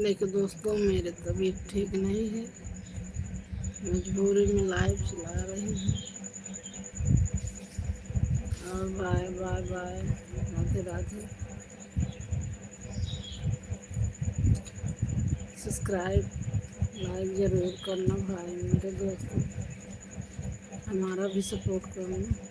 देखो दोस्तों, मेरे तबीयत ठीक नहीं है, मजबूरी में लाइव चला रही हूँ। और bye bye bye, Radhe Radhe. Subscribe like ज़रूर करना भाई मेरे दोस्तों, हमारा भी सपोर्ट करना।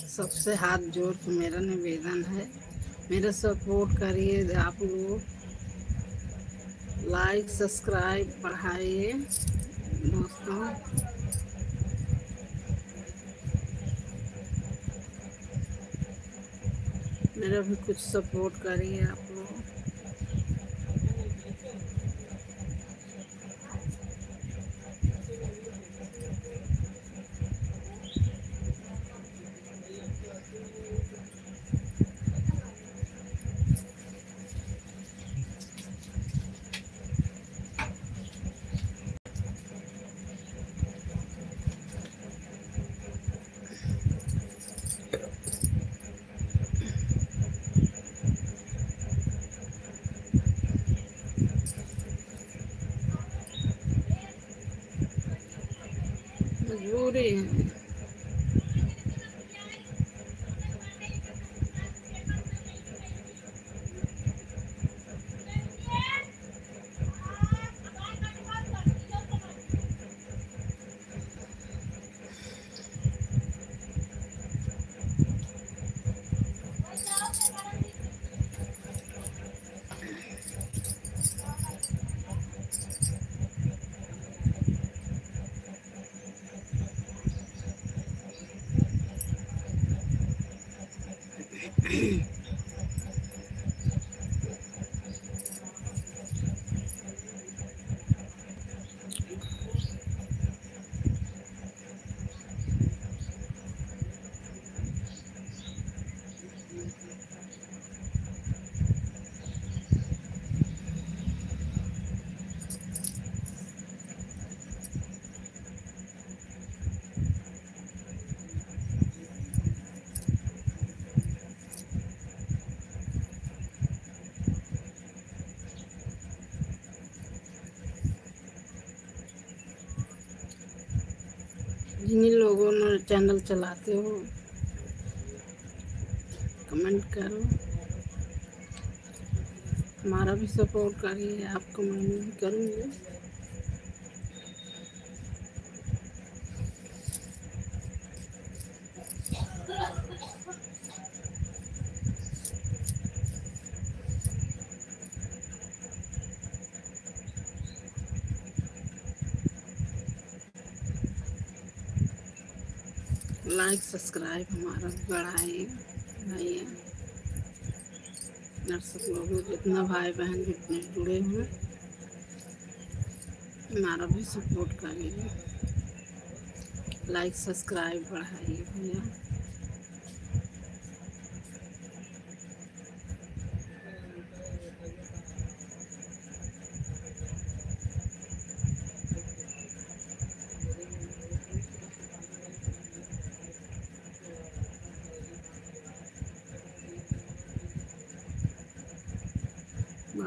सबसे हाथ जोड़ के मेरा निवेदन है, मेरा सपोर्ट करिए आप लोग, लाइक सब्सक्राइब बढ़ाइए दोस्तों। मेरा भी कुछ सपोर्ट करिए आप लोग। मजबूरी है। जिन लोगों ने चैनल चलाते हो कमेंट करो, हमारा भी सपोर्ट करिए, आपको मैं भी करूँगी। लाइक सब्सक्राइब हमारा बढ़ाइए भैया, दर्शक लोगों जितना भाई बहन जितने जुड़े हुए, हमारा भी सपोर्ट करिए, लाइक सब्सक्राइब बढ़ाइए भैया।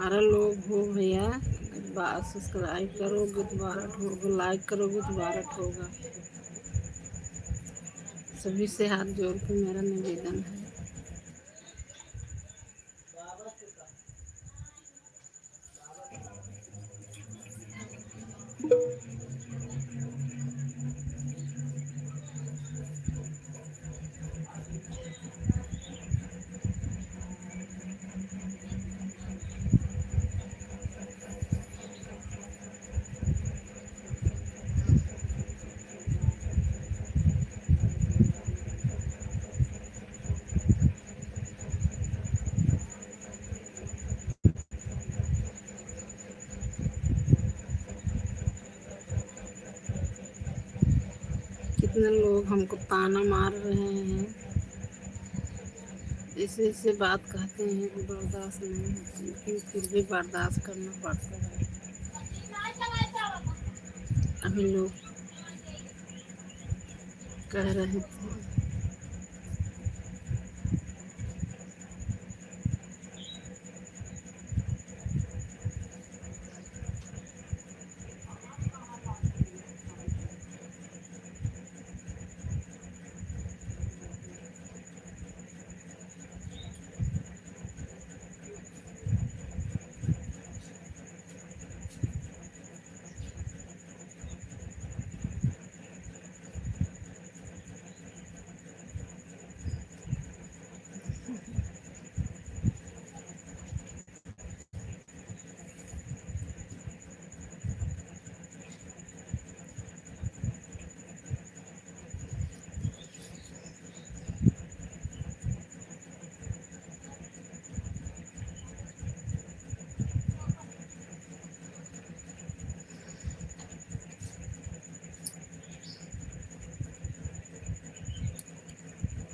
12 लोग हो भैया, बात सब्सक्राइब करोगे तो 12 होगा, लाइक करोगे तो 12 होगा। सभी से हाथ जोड़ के मेरा निवेदन है। कितने लोग हमको ताना मार रहे हैं, इसे बात कहते हैं कि बर्दाश्त नहीं होती, लेकिन फिर भी बर्दाश्त करना पड़ता है। अभी लोग कह रहे थे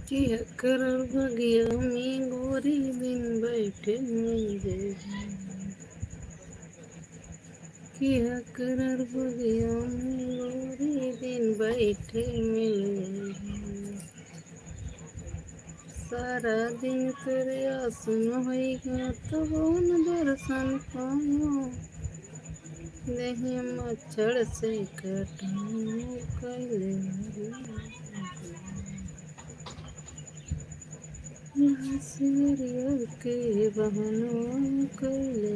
कि कर बगिया में गोरी दिन बैठे मेरे, कि कर बगिया में गोरी दिन बैठे मिले, सारा दिन तेरे आसन होइगा तब न दर्शन पाऊँ, नहीं मच्छर से कटाऊँ कैले सीरियल के बहनों कैले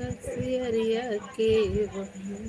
हसियरिया के बहनों।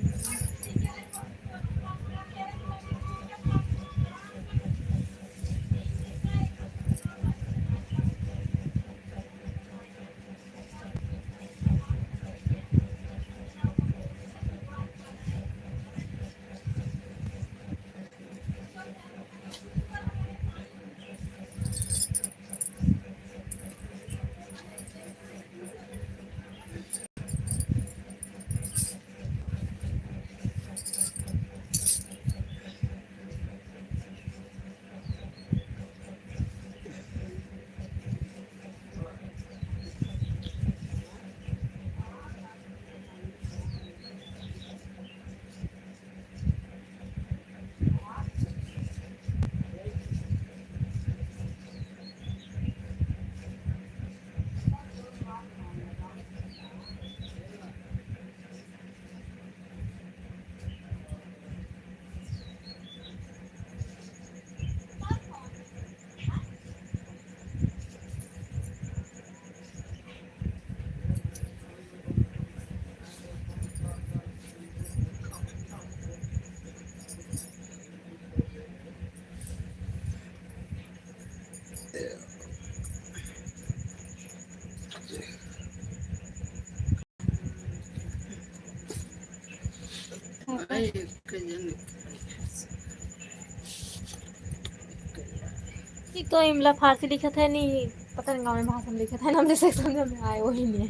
एक तो इमला फारसी लिखा था नहीं, पता नहीं गाँव में भाषा में लिखा था ना, हमने सेक्शन में आए वही नहीं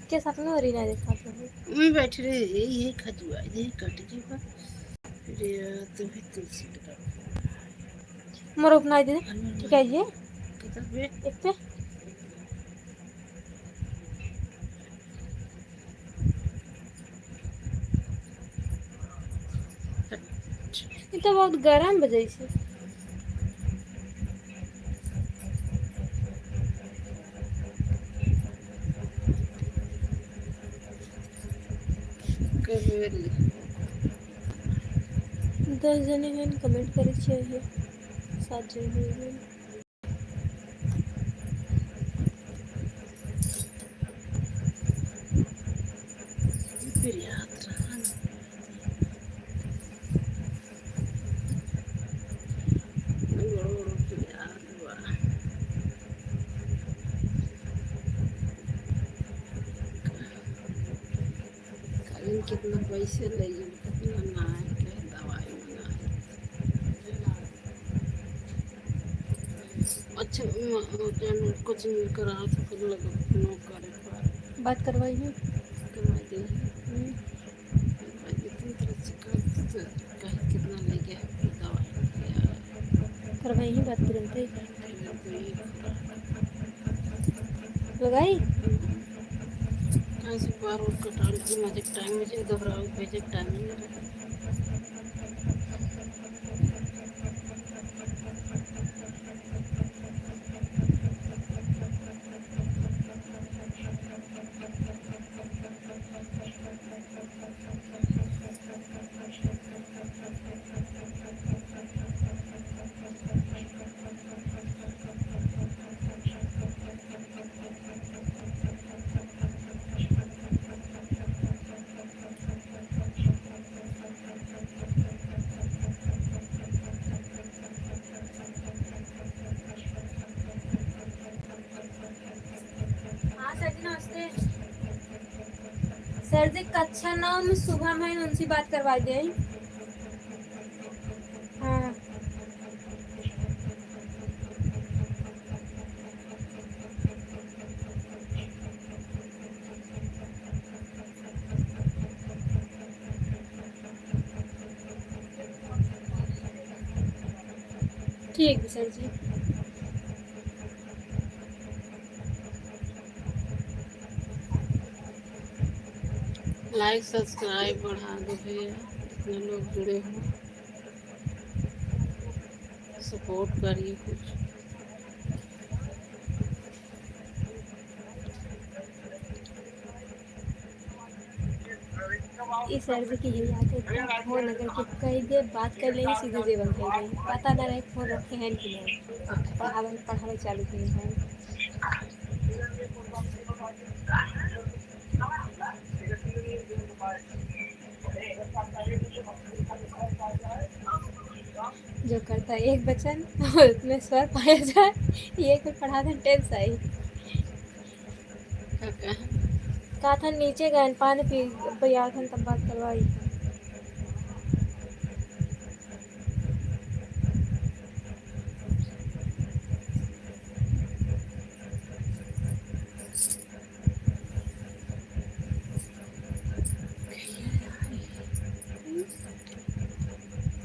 के साथ में और ही नहीं देखा तो मैं बैठ रहे ये खजुआ ये कट जीवा रे तो भी तुलसी का मोर अपना दे ठीक है ये किधर पे एक पे ये तो बहुत गरम बजै छै। कबेली 10 जने हैं कमेंट करे चाहिए 7 जने हैं। फिर याद रहा ना, बड़ो बड़ो फिर याद हुआ। कल कितना पैसे लगे, कितना नहाए के दवाई मंगाए। अच्छा कोचिंग करा तो फिर लगा नो करे पर बात करवाई है। करवाई दी करवाई दी तीन तरह से कर कहीं कितना ले गया फिर दवाई दिया। करवाई ही बात तुरंत ही फिर कोई लगाई। कैसे बार और कटाल की मुझे टाइम मुझे घबराओ भेजे टाइम नहीं रहा। हाँ सर जी नमस्ते। सर जी कक्षा 9 में शुभम है उनसे बात करवा दे। हाँ ठीक है सर जी। लाइक सब्सक्राइब बढ़ा दो भैया, जितने लोग जुड़े हो सपोर्ट करिए कुछ। इस सर जी की यही आदत है फोन अगर के कही दे बात कर लेंगे सीधे जेवन कह देंगे पता ना रहे फोन रखे हैं कि नहीं पढ़ावे पढ़ावे चालू किए हैं। जो करता है एक बचन उसमें स्वर पाया जाए ये कोई पढ़ा दें टेंस आई। क्या कहा था नीचे गए पानी पी भैया था तब बात करवाई।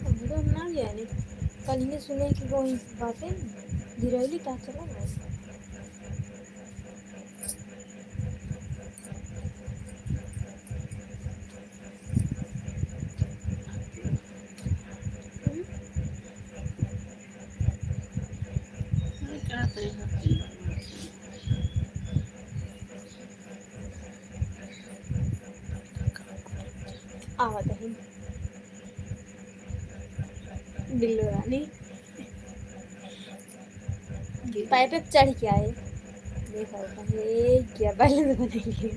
अभी तो हम ना गया नहीं कल ही सुने कि वो बातें गिरैली का चला गया। आवत है बिल्लू रानी पाइप पे चढ़ के आए देखा होता है क्या बैलेंस बनेगी।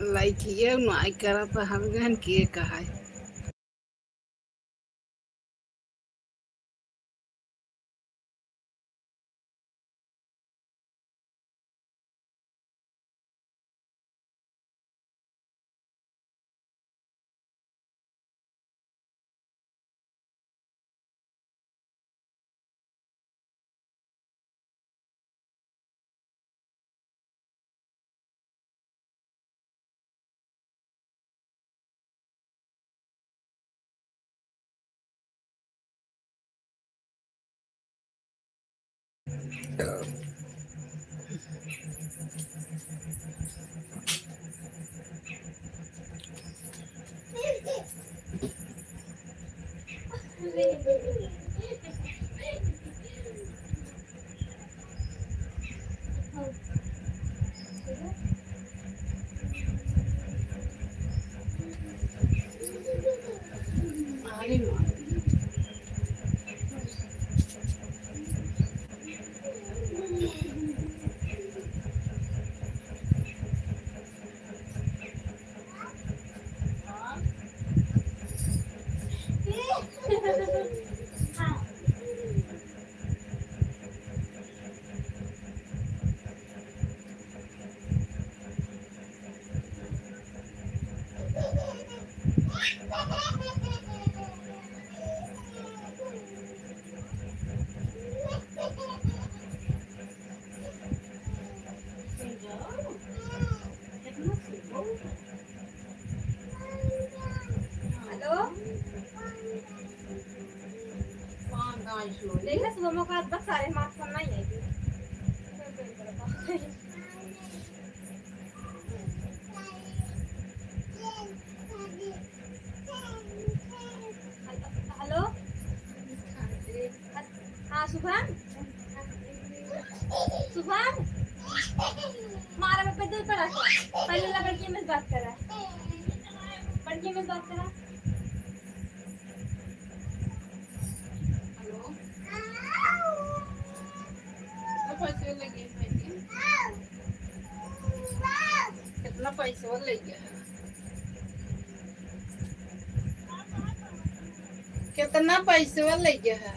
लाइक ये ना करा तो हम गन किए कहा मारी मारी हेलो देखा सुबह मौका बस सारे मार्क्स करना ही है हेलो हाँ शुभम शुभम मारा मैं पैदल पड़ा था पहले लड़की में बात कर रहा है लड़की में बात कर रहा पैसे लगे कितना पैसा ले गया कितना पैसा ले गया है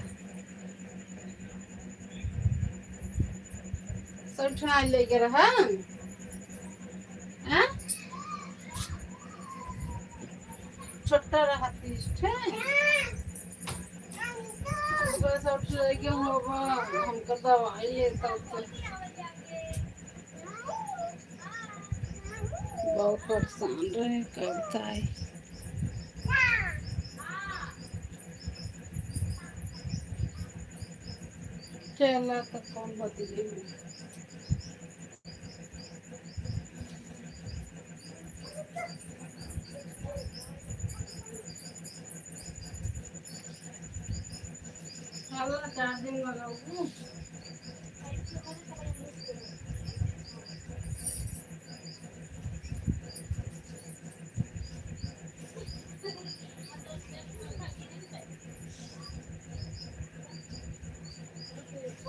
सब उठा ले गया रहा छोटा रहा 30 बस उठ लगे होगा हमको दवाई है तब बहुत परेशान रहे करता है चला तो कौन बदली चलो चार्जिंग लगाऊँ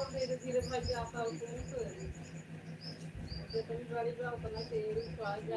धीरे धीरे भाई आता हूँ जितनी गाड़ी में उतना तेल स्वाद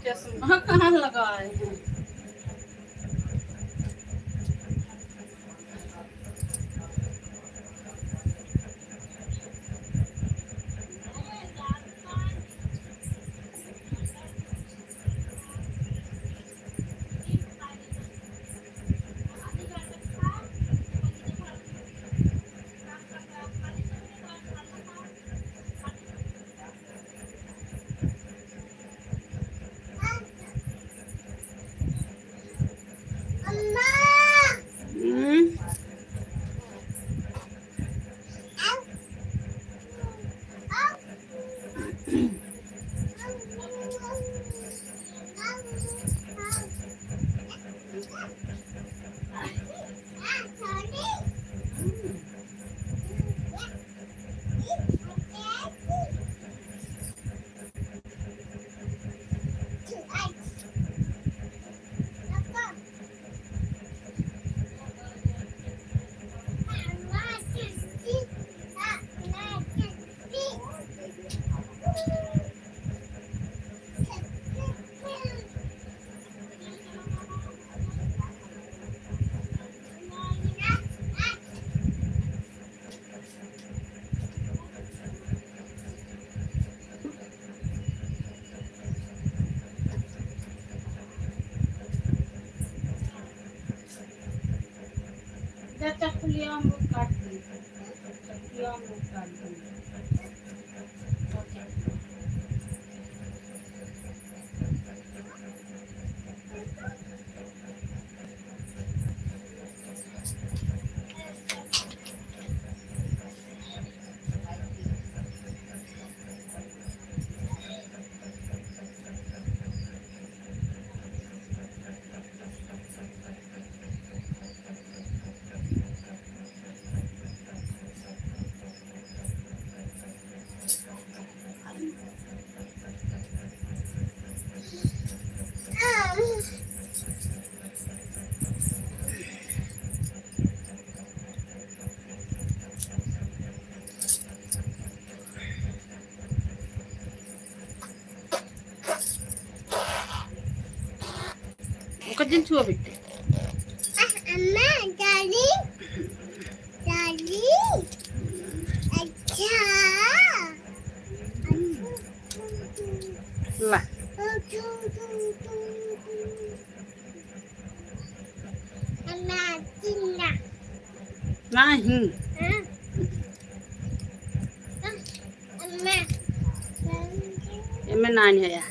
चश्मा कहाँ लगाए हैं? हम्म, जा चकुलिया अमरूद काट दी, चकुलिया अमरूद काट दी। ఒక దించువ పెట్టి అమ్మ డాడీ డాడీ అచ్చా లా అమ్మ చిన్న नाही అమ్మ एमे नानी है यार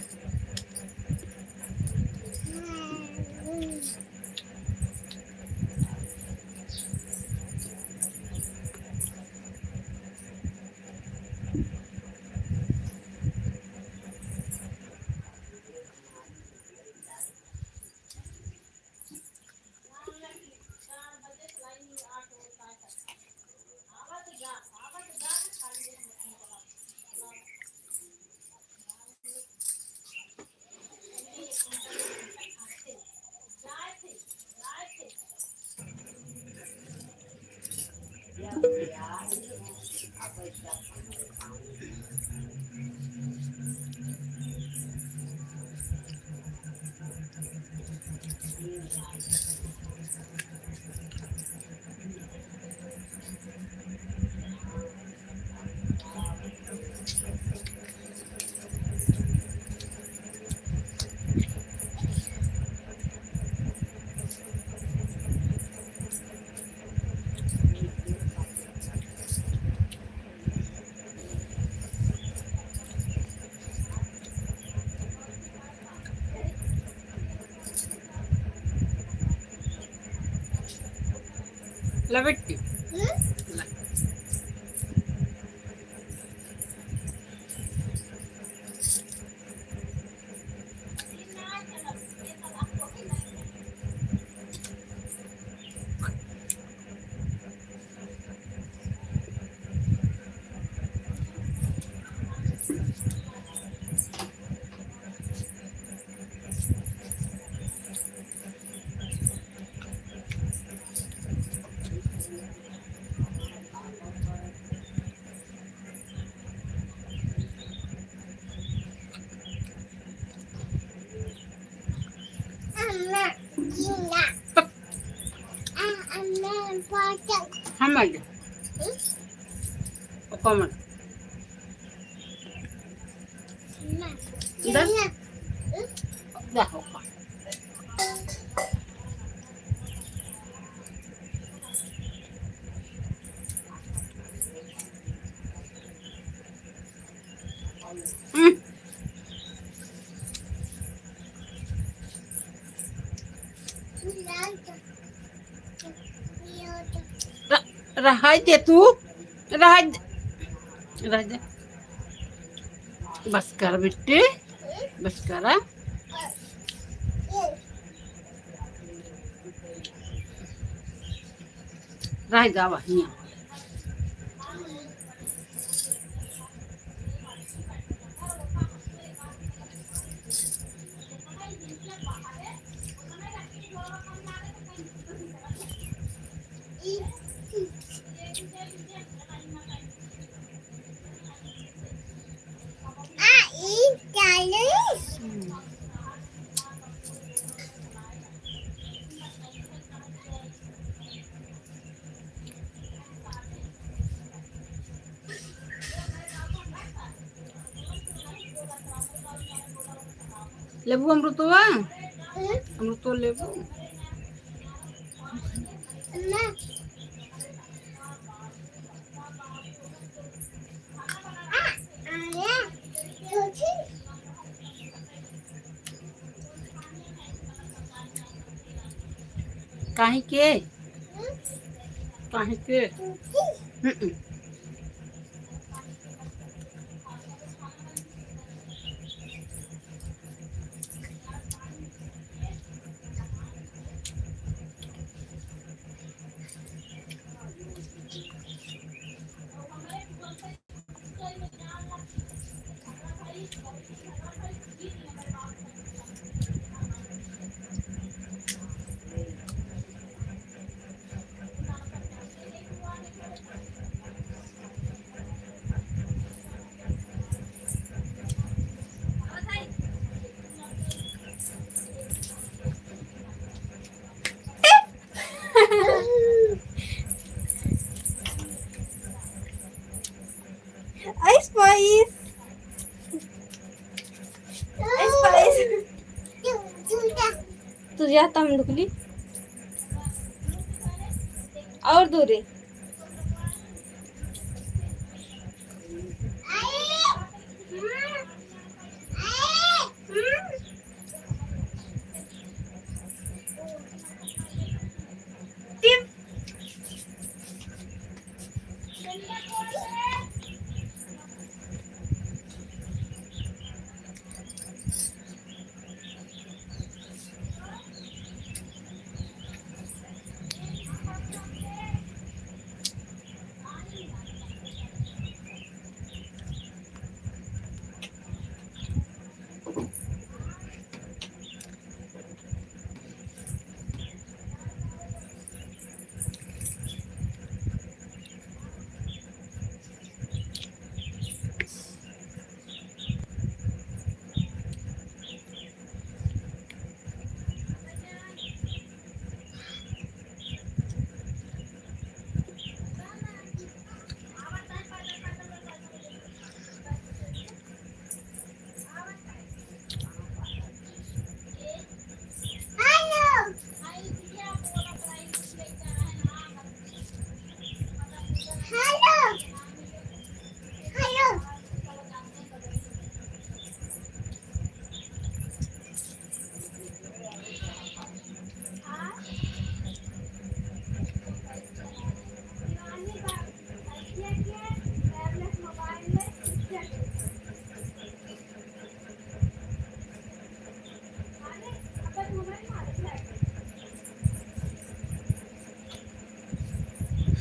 लपेटी Hamad. Okoman. Dah. Dah okey. Hmm. Rah aja tuh. Rah aja. Rah aja. बस कर बेटे बस करा रह जावा हियाँ लेबू अमृतवा अमृत लेबू काहे के काहे के Ice Spice. Ice Spice. तुझे आता हम ढुकली और दूर है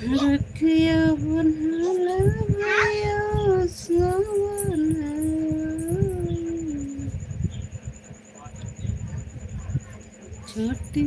रखिया बनला छोटी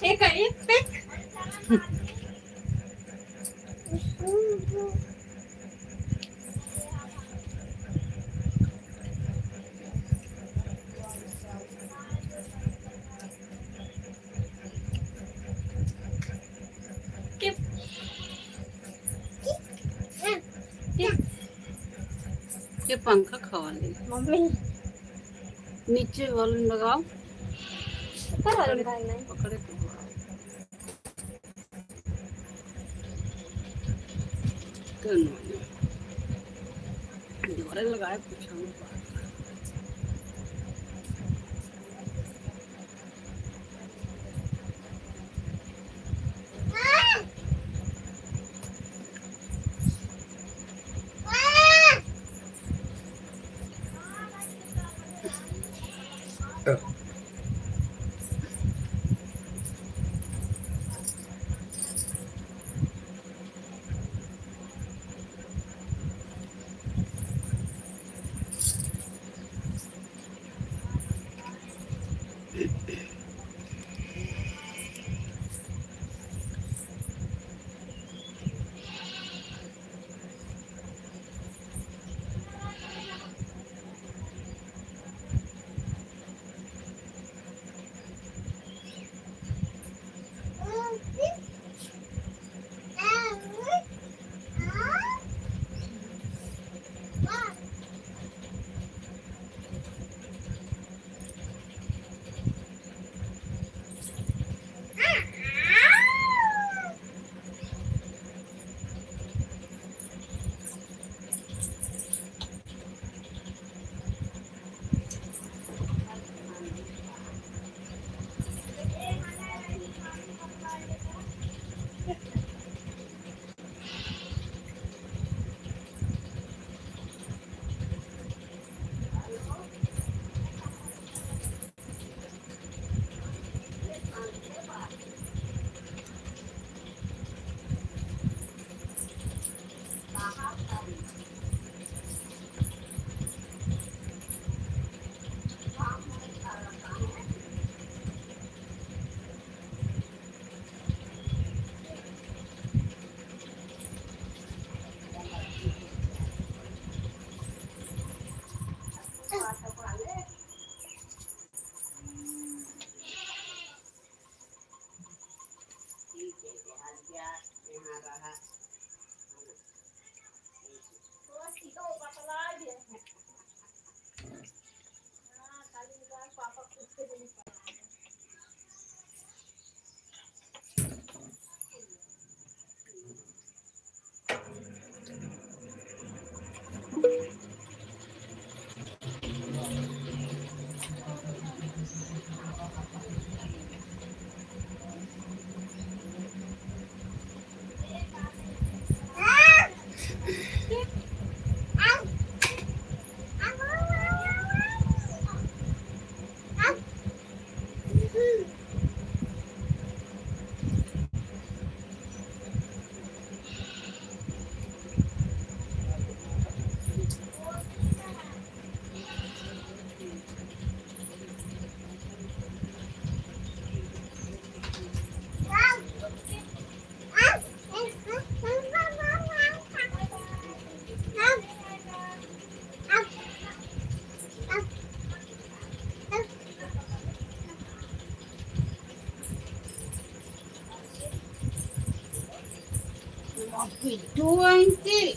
एक एक ये पंखा खवा ले मम्मी नीचे वॉल्यूम लगाओ ऊपर वाला लगाना है। पकड़े तो दोबारा लगाए पूछा Twenty.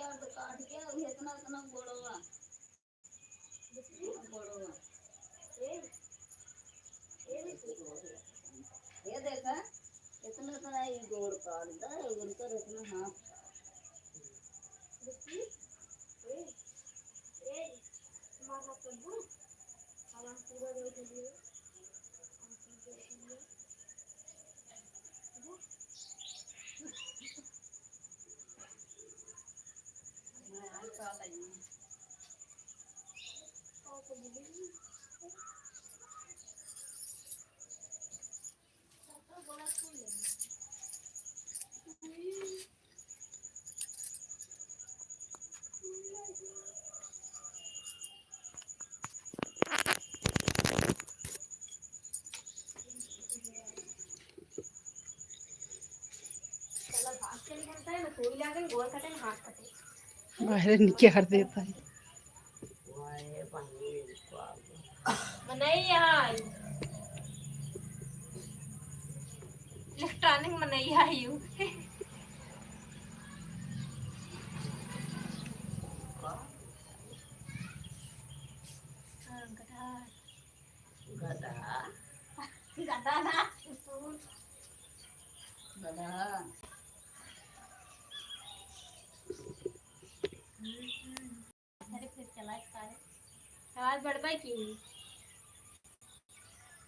काट के इतना इतना बड़वा बड़वा ये देखा इतना इतना ये गोड़ काट दा उनका इतना हाथ बाहर निकाल देता है मनैया इलेक्ट्रॉनिक मनैया यू गधा गधा ना गधा फिर चला आवाज बढ़ाई की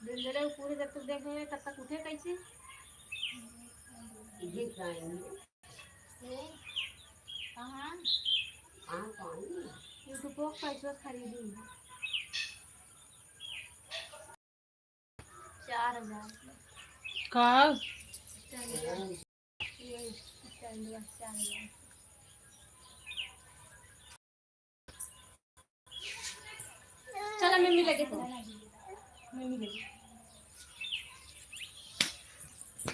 दिन पूरे जब तक देखेंगे तब तक उठे कैसे कहाँ यूट्यूब पर पैसा खरीदी 4000 का चला मम्मी लगे तो मम्मी लगे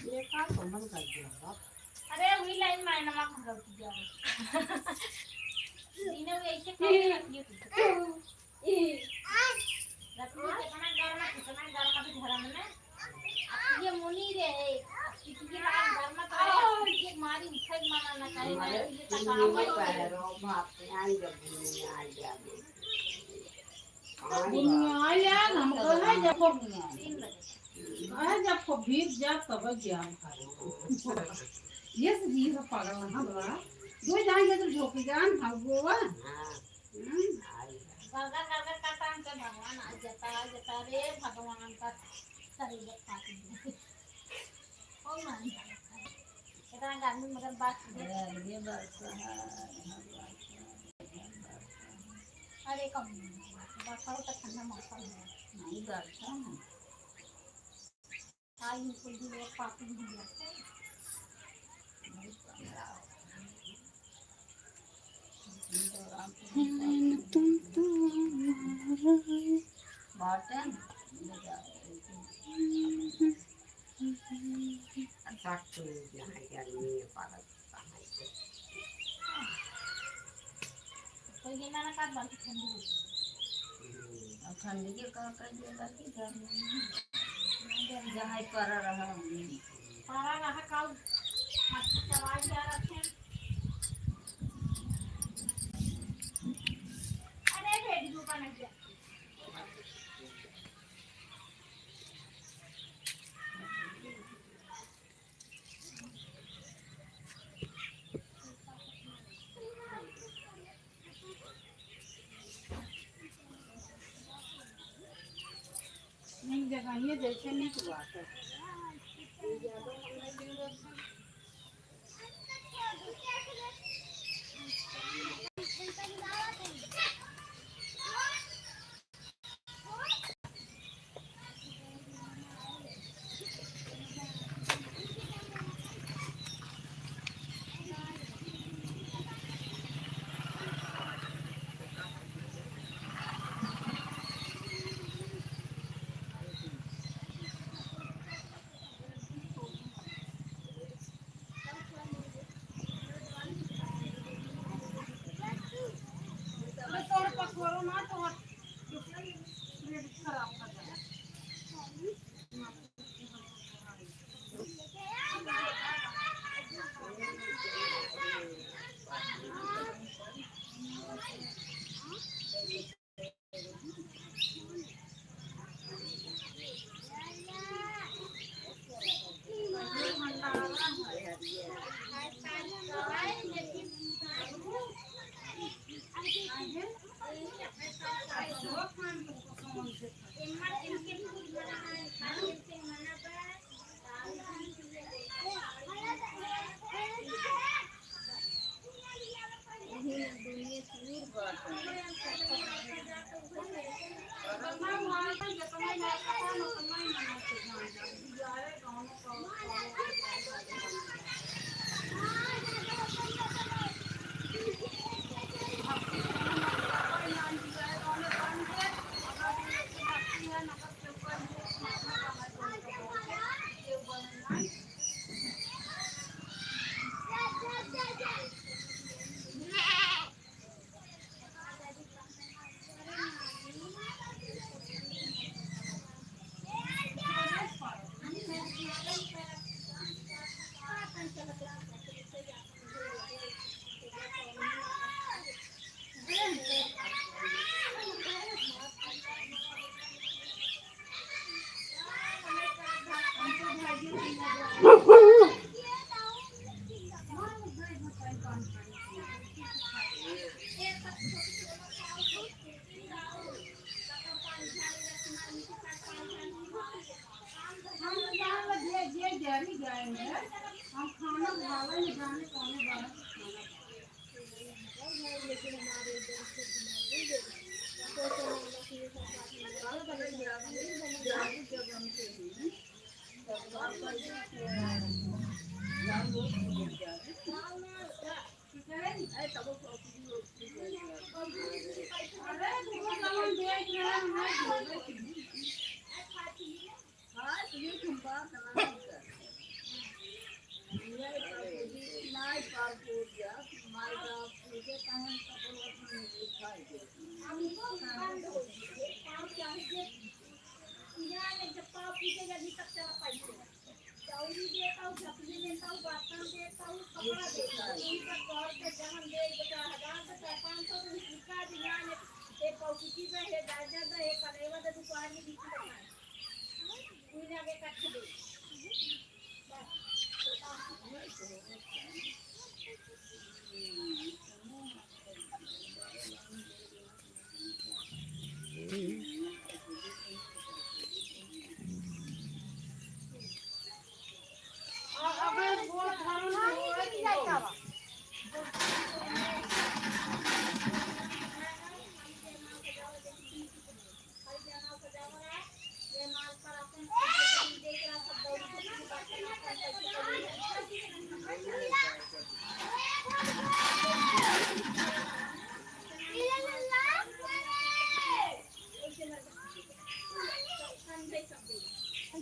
ये का बंद कर दिया अरे वही लाइन में नमक भर दिया दीने में ऐसे कर रखिए कितना गर्म भी घर में ये मुनी रे किसी बार घर में तो ये मारी उठे माना ना चाहिए ये तकाम पैरो बाप से आई जब दुनिया आ जाए हमको है जब भीग जा तब ज्ञान ये जी पागल ना बड़ा दो जाएंगे तो झोंक जान भागोवा गलगा गलगा का टाइम पे भगवान आ जाता रे भगवान का शरीर काट दे ओ मान इतना गर्मी मगर बात ये बात अरे कम बात तो ठंडा मौसम है नहीं बैठा आज कुछ दिन और पापी दिया बाटन अच्छा यहाँ गर्मी है पागल तो ये ना काट बात ठंडी ठंडी के का कर देगा कि गर्मी जहाँ पर रहा कल अच्छा चला जा रखे अरे बेटी दुकान है जगह ये जैसे नहीं हुआ है तैयारी जाएंगे हम खाना भावे में जाने कौन बाहर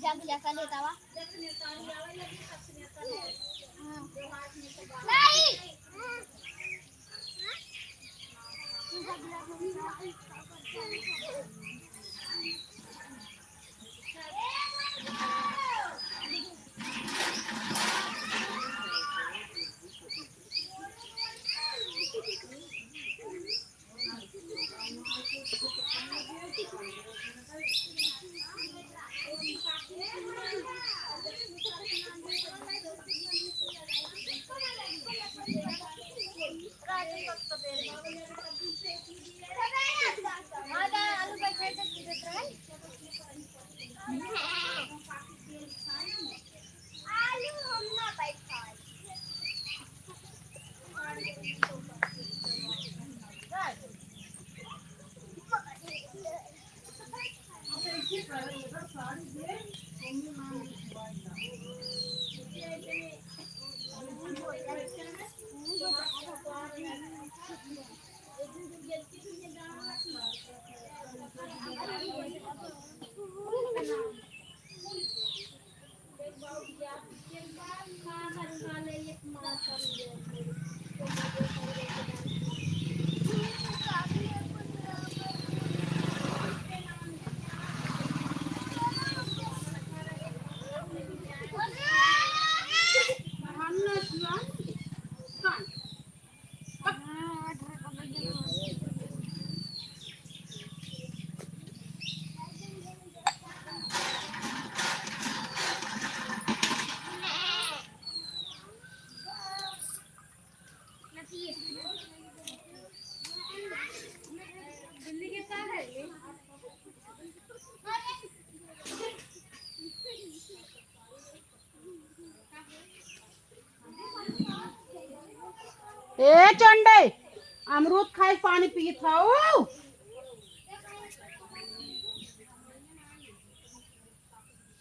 जाके जाकर लेता हुआ ए चंडे अमरूद खाए पानी पी था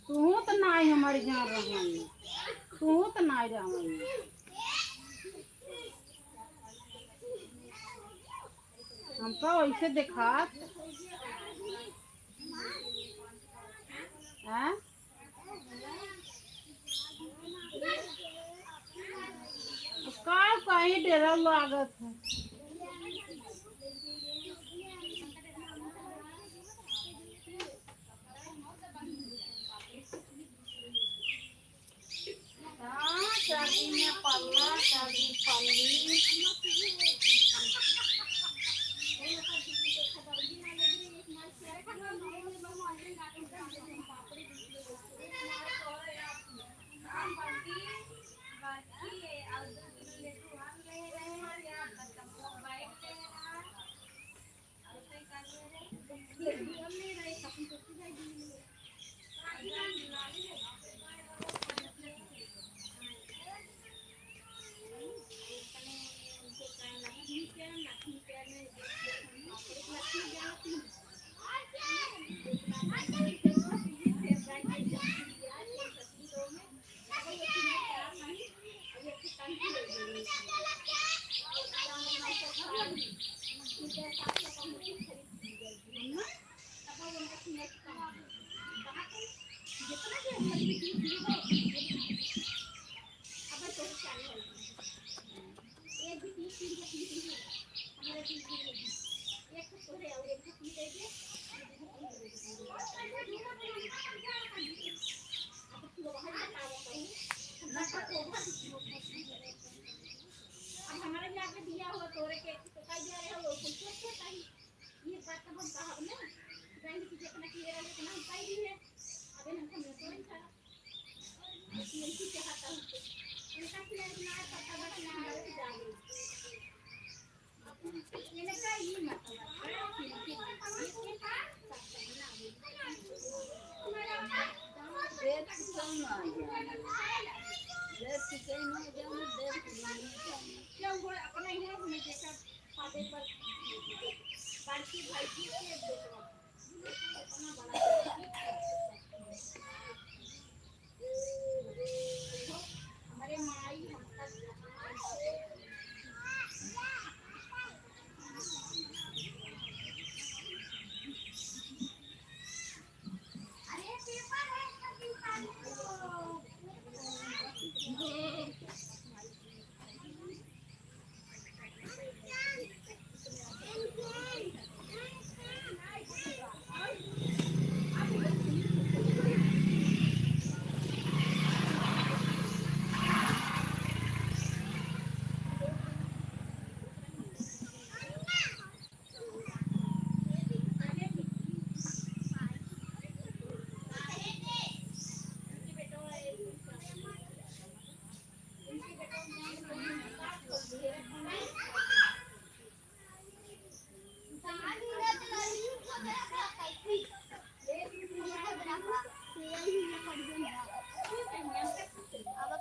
तू तो नाई हमारे यहाँ रही तू तो नाई रही हमको ऐसे देखा कहीं डेरा लागत है सर्दी में पल्ला सर्दी पल्ली अब हमारे भी आपने दिया हुआ तोरे के तो कई दिया रहे हो कुछ तो कहीं ये बात तो हम कहा हमने बैंक की जितना किए रहे लेकिन हम कई दी है अबे हमको नहीं तो नहीं था ये की चाहता हूं उनका प्लान ना पता बट ना हमारे जा गई मैंने कहा ये मतलब है कि ये था देर से क्यों ना आ गया देर से कहीं ना जाऊँ देर से क्यों वो अपना ही है मैं देखा पादे पर बाकी भाई की के देखो अपना बड़ा हमारे माई हम तक अरे पेपर है कभी खाली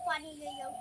पानी ले जाओ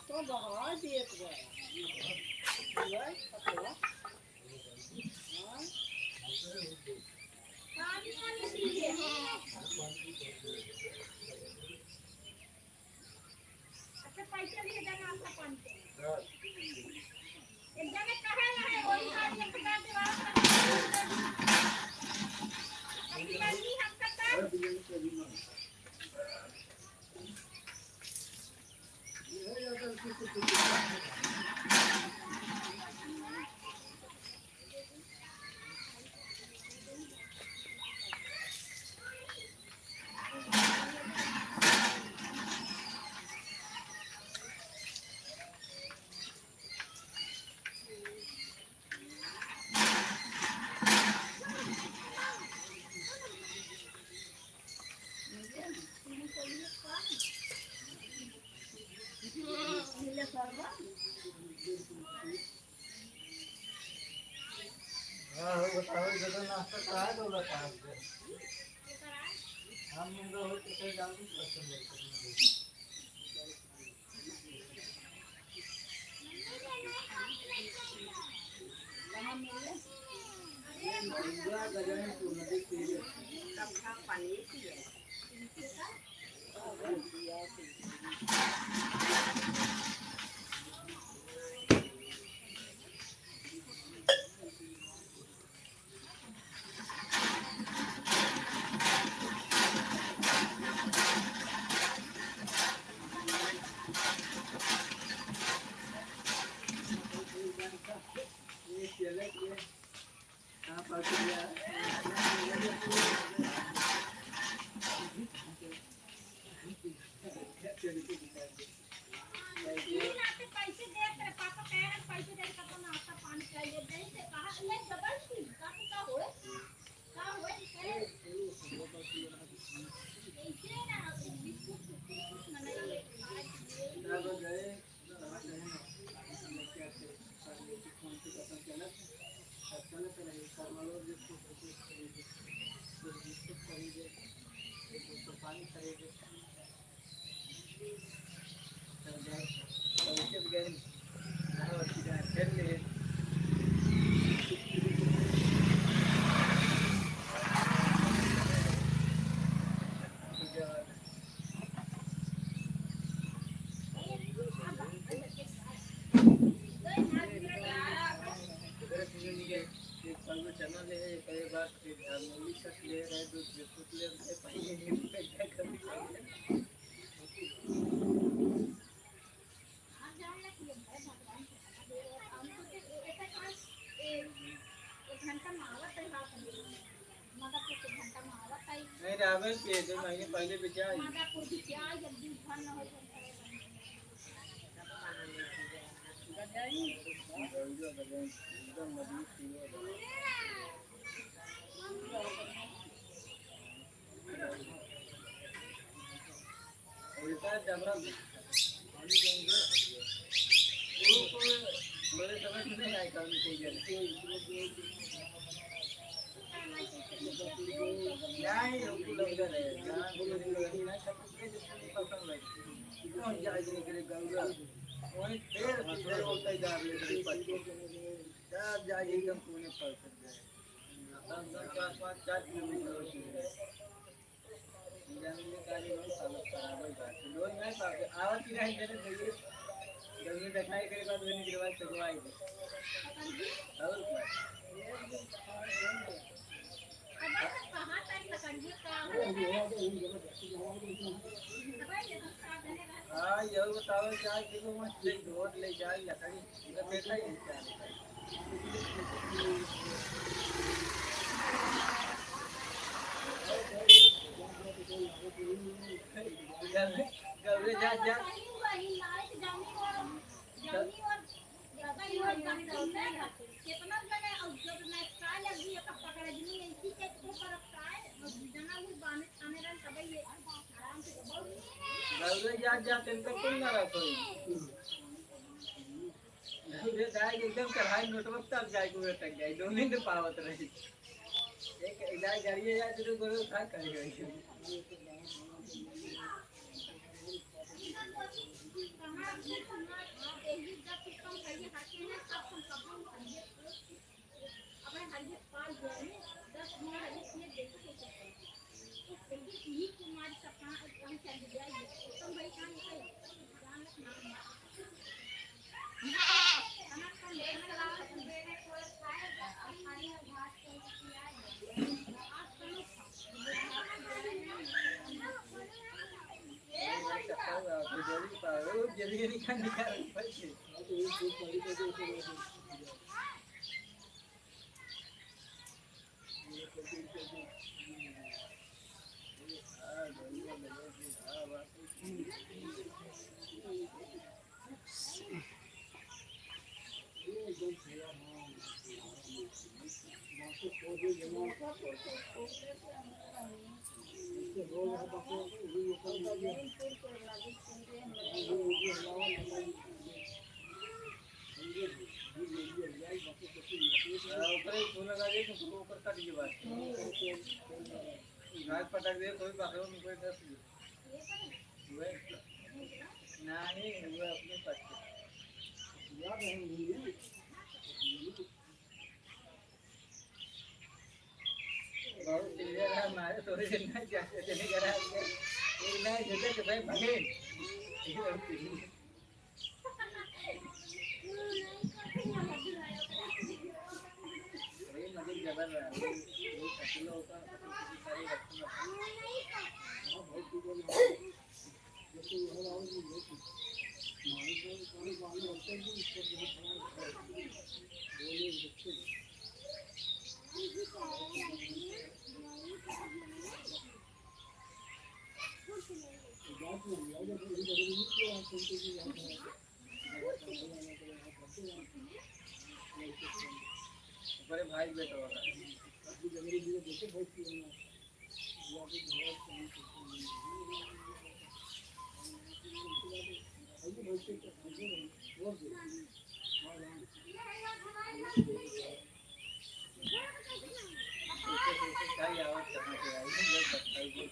तो बहुत देर अच्छा पैसा लिए जाना आपका पानी एक जगह कहे है वही गाड़ी एक बता दे अपनी गाड़ी हम करता बताओ जगह नाश्ता करा दो लगा हम लोग होते थे जाऊंगी पसंद है तीन आते पैसे दे तेरे पापा कह रहे पैसे दे का तो नाश्ता पानी चाहिए नहीं से कहा ले जबरदस्ती का होए करे ऐसे ना बिस्कुट मनाइए चना ले कई बार मूली कट ले रहे दूध बिस्कुट ले रहे पहले नहीं रावल के 2 महीने पहले बेचा बड़े समझ नहीं आए काम चाहिए नहीं हमको लग रहा है जहां बोले लगी ना सब कुछ के जितनी पसंद है कौन जाए के लिए गंगा वही फिर इधर होता ही जा रहे हैं जब जाए एकदम पुणे पर तक जाए हम 4 किलोमीटर होती है जमीन का जो हालत खराब है बात लोग नहीं पाते आवत ही नहीं देने चाहिए जमीन दिखाई के बाद वेनी के बाद चलवाई और हाँ ये बताओ 4 किलो मछली ढोट ले जाए लकड़ी इधर देखा ही नहीं गवरे जा कितना जगह और जब मैं स्टाइल लगी है तब पकड़ दी ऐसी के तो पर स्टाइल जना वो बाने खाने रन तब ये आराम से गवरे जा तेल का कौन ना रखो ये जाए एकदम चढ़ाई नोटबुक तक जाए को टक जाए दो मिनट पावत रही एक इलाज गाड़ी जाए तो गोरो खा करेगा जल्दी खाने निकाल पैसे ऊपर कट गई बात घास पटक दे कोई बाकी में कोई दस नहीं वो अपने पास बहुत क्लियर है हमारे थोड़े दिन में जाते चले करा एक नहीं जैसे कि भाई भागे जबर रहा है वो अकेला होता है सारी रखना बड़े भाई बेटा वाला क्या ही आवाज करना चाहिए जब बताई गई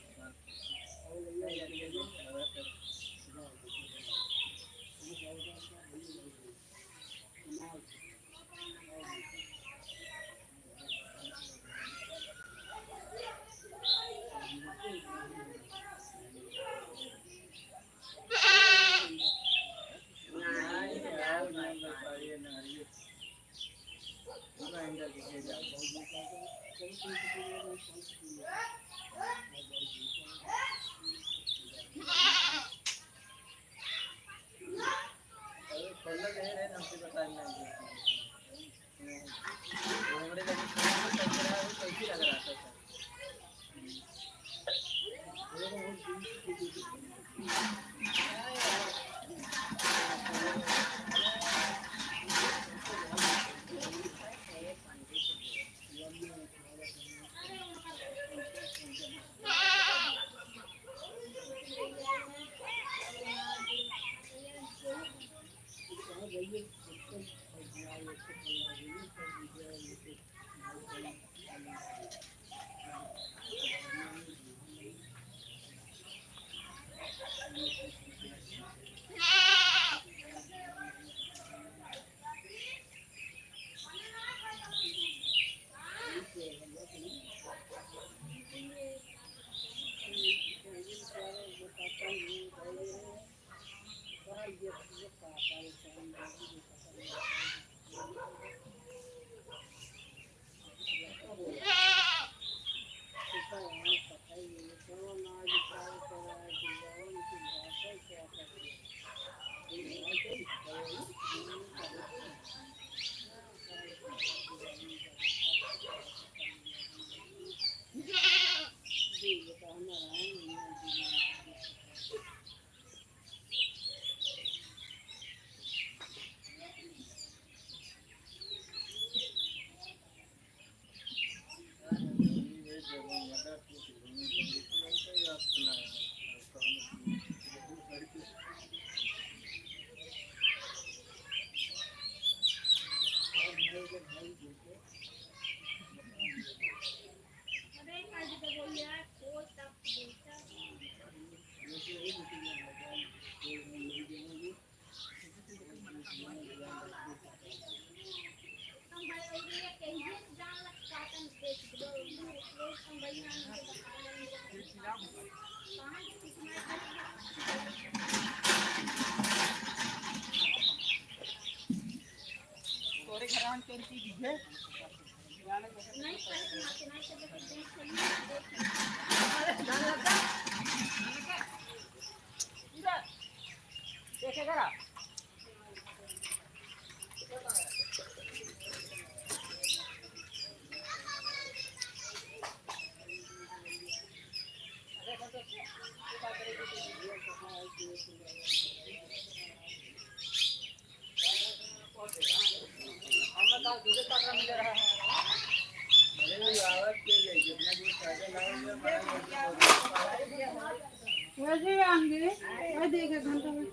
वैसे आएंगे वह देगा घंटा में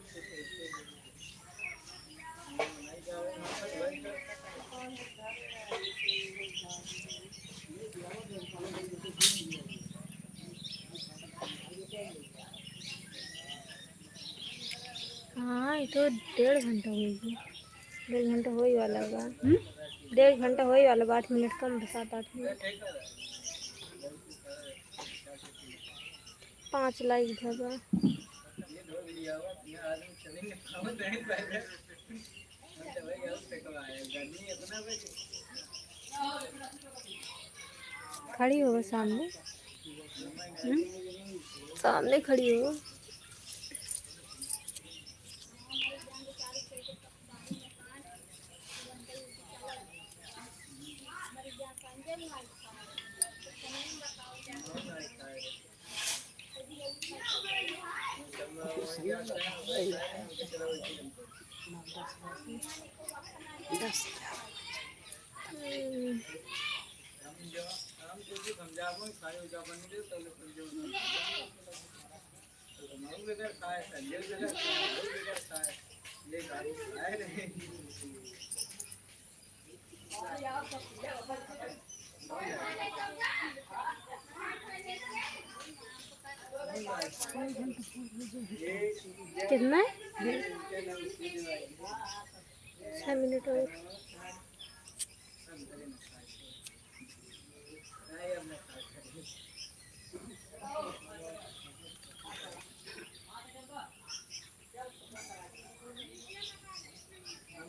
हाँ ये तो 1.5 घंटा होगी 1.5 घंटा हो ही वाला होगा 1.5 घंटा हो ही वाला 8 मिनट कम 7-8 मिनट 5 लाइक था खड़ी होगा सामने सामने खड़ी हो कोई खायो जापान नहीं दे तो लोग जो तो मारू बेकार खाए संजय बेकार खाए ले गाड़ी खाए नहीं कितना है? 6 मिनट और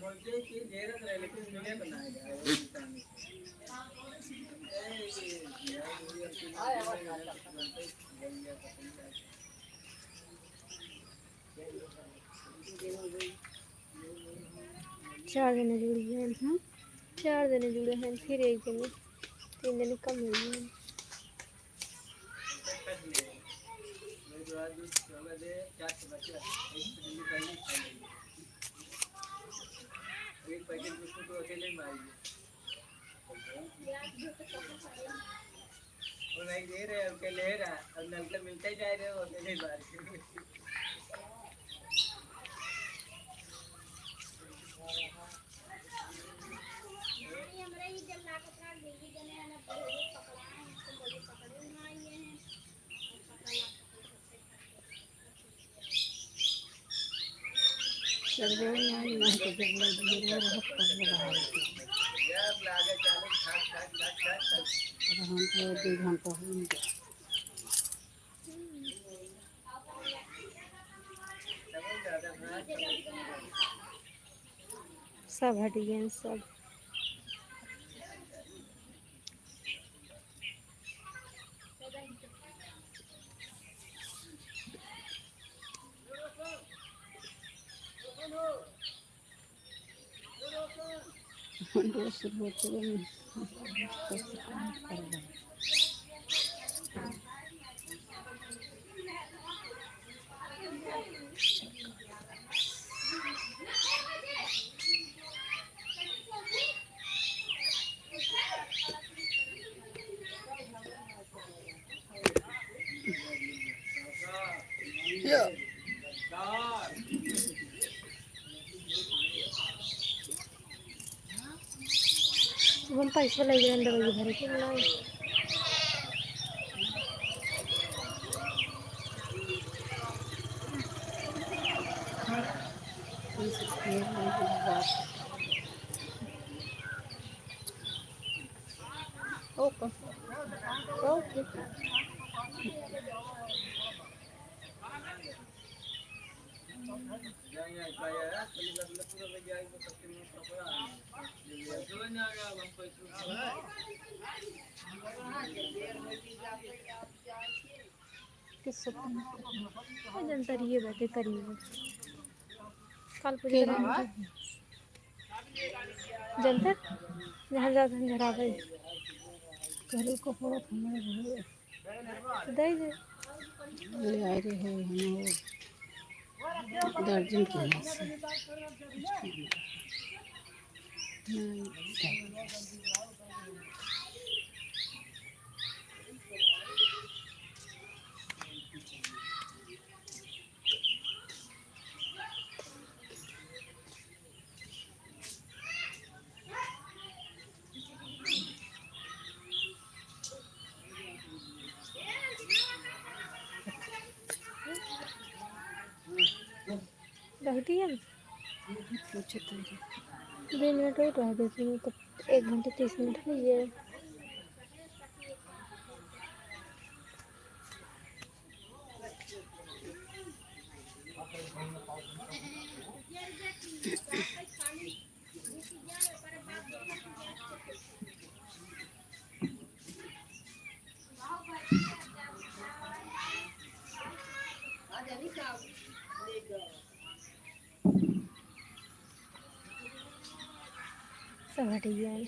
मुझे कि घेरत रहे लेकिन मिले बनाए जाए चार जने जुड़े हैं। 4 जने जुड़े हैं, फिर एक जने, 3 जने कम हो गए हैं। एक पैकेट बिस्कुट तो अकेले ही मारेंगे वो नहीं दे रहे अकेले ले रहा अब नल का मिलता ही जा रहे हो अकेले ही मारेंगे हमरा ही जब ला के प्राण देवी जने है ना पकड़ा तो बोले पकड़े ना ये हैं सर्वे नहीं मैं तो जंगल में बहुत कर रहा है जब लागे चालू खट खट खट खट हम तो 2 घंटा हो गया समझ जाता है सब हट गए हैं सब। हम शुरू होते हैं कर रहा है हम पैसा लग रहे दवाई भरे के नहीं ओके ओके जाएंगे पाया कल मतलब पूरा में जाएंगे सबके मुंह पकड़ा जो ना आ हम पैसे किस सकते जनता ये बातें करिए कल पूरी तरह जनता जहाँ जाते हैं घर आवे करे को पूरा हमारे दे दे ले आ रहे हैं हम दर्जन के हिस्से रहती है पूछते हैं 2 मिनट और रह देती हूँ तो 1 घंटे 30 मिनट हुई है सब हट गया है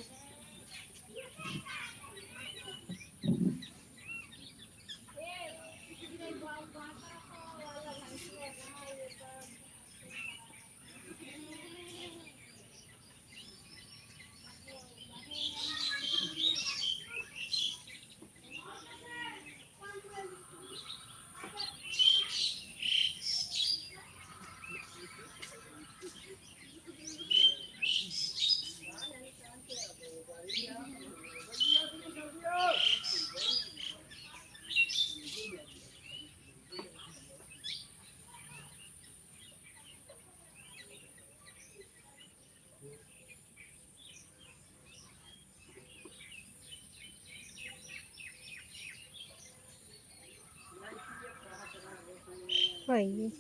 है ये।